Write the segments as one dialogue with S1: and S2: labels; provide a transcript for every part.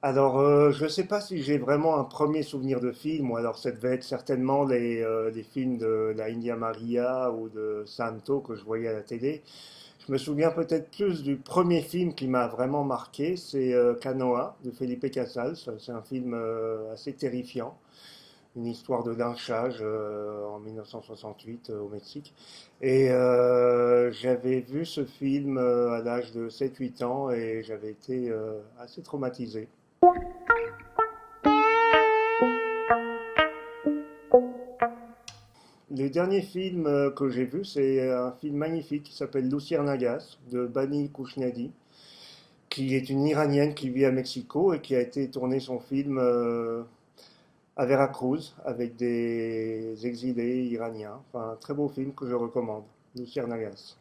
S1: Je ne sais pas si j'ai vraiment un premier souvenir de film, ou alors ça devait être certainement les films de la India Maria ou de Santo que je voyais à la télé. Je me souviens peut-être plus du premier film qui m'a vraiment marqué, c'est Canoa de Felipe Casals. C'est un film assez terrifiant, une histoire de lynchage en 1968 au Mexique. J'avais vu ce film à l'âge de 7-8 ans et j'avais été assez traumatisé. Le dernier film que j'ai vu, c'est un film magnifique qui s'appelle Luciérnagas de Bani Kouchnadi, qui est une Iranienne qui vit à Mexico et qui a été tourné son film à Veracruz avec des exilés iraniens. Enfin, un très beau film que je recommande, Luciérnagas.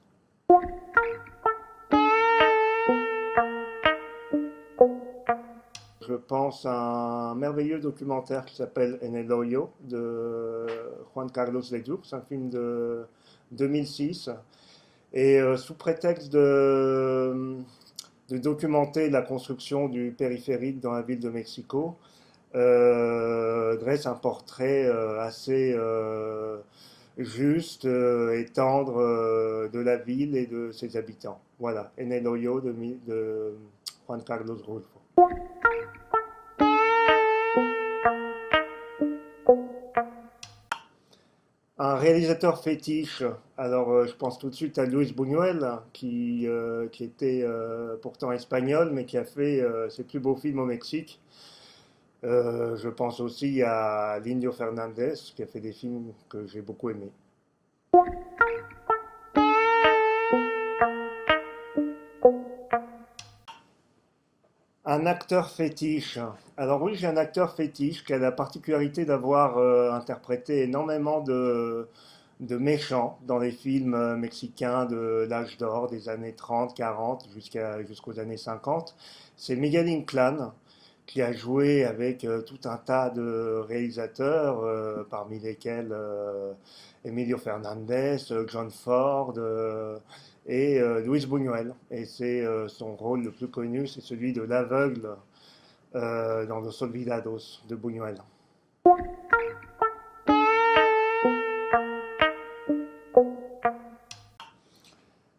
S1: Je pense à un merveilleux documentaire qui s'appelle En el Hoyo de Juan Carlos Ledur. C'est un film de 2006. Sous prétexte de documenter la construction du périphérique dans la ville de Mexico, dresse un portrait assez juste et tendre de la ville et de ses habitants. Voilà, En el Hoyo de Juan Carlos Rulfo. Un réalisateur fétiche, je pense tout de suite à Luis Buñuel, qui était pourtant espagnol, mais qui a fait ses plus beaux films au Mexique. Je pense aussi à l'Indio Fernandez, qui a fait des films que j'ai beaucoup aimés. Un acteur fétiche. Alors oui, j'ai un acteur fétiche qui a la particularité d'avoir interprété énormément de méchants dans les films mexicains de l'âge d'or des années 30, 40 jusqu'aux années 50. C'est Miguel Inclán qui a joué avec tout un tas de réalisateurs, parmi lesquels Emilio Fernandez, John Ford Luis Buñuel. Et c'est son rôle le plus connu, c'est celui de l'aveugle dans Los Olvidados de Buñuel.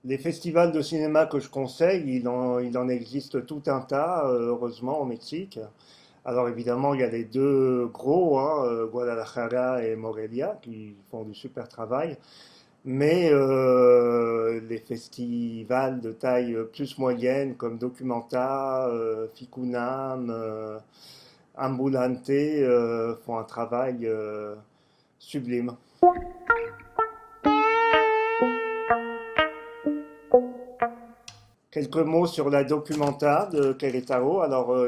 S1: Les festivals de cinéma que je conseille, il en existe tout un tas, heureusement, au Mexique. Alors évidemment, il y a les deux gros, hein, Guadalajara et Morelia, qui font du super travail. Mais les festivals de taille plus moyenne, comme Documenta, Ficunam, Ambulante, font un travail sublime. Quelques mots sur la Documenta de Querétaro.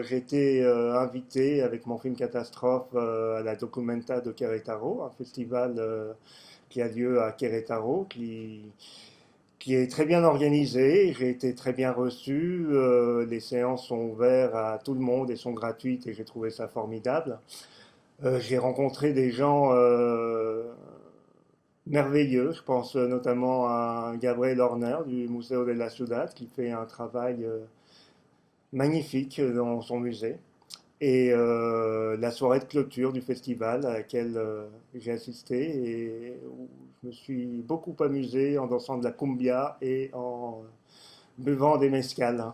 S1: J'ai été invité avec mon film Catastrophe à la Documenta de Querétaro, un festival qui a lieu à Querétaro, qui est très bien organisé. J'ai été très bien reçu. Les séances sont ouvertes à tout le monde et sont gratuites et j'ai trouvé ça formidable. J'ai rencontré des gens merveilleux. Je pense notamment à Gabriel Horner du Museo de la Ciudad qui fait un travail magnifique dans son musée. La soirée de clôture du festival à laquelle j'ai assisté et où je me suis beaucoup amusé en dansant de la cumbia et en buvant des mezcal.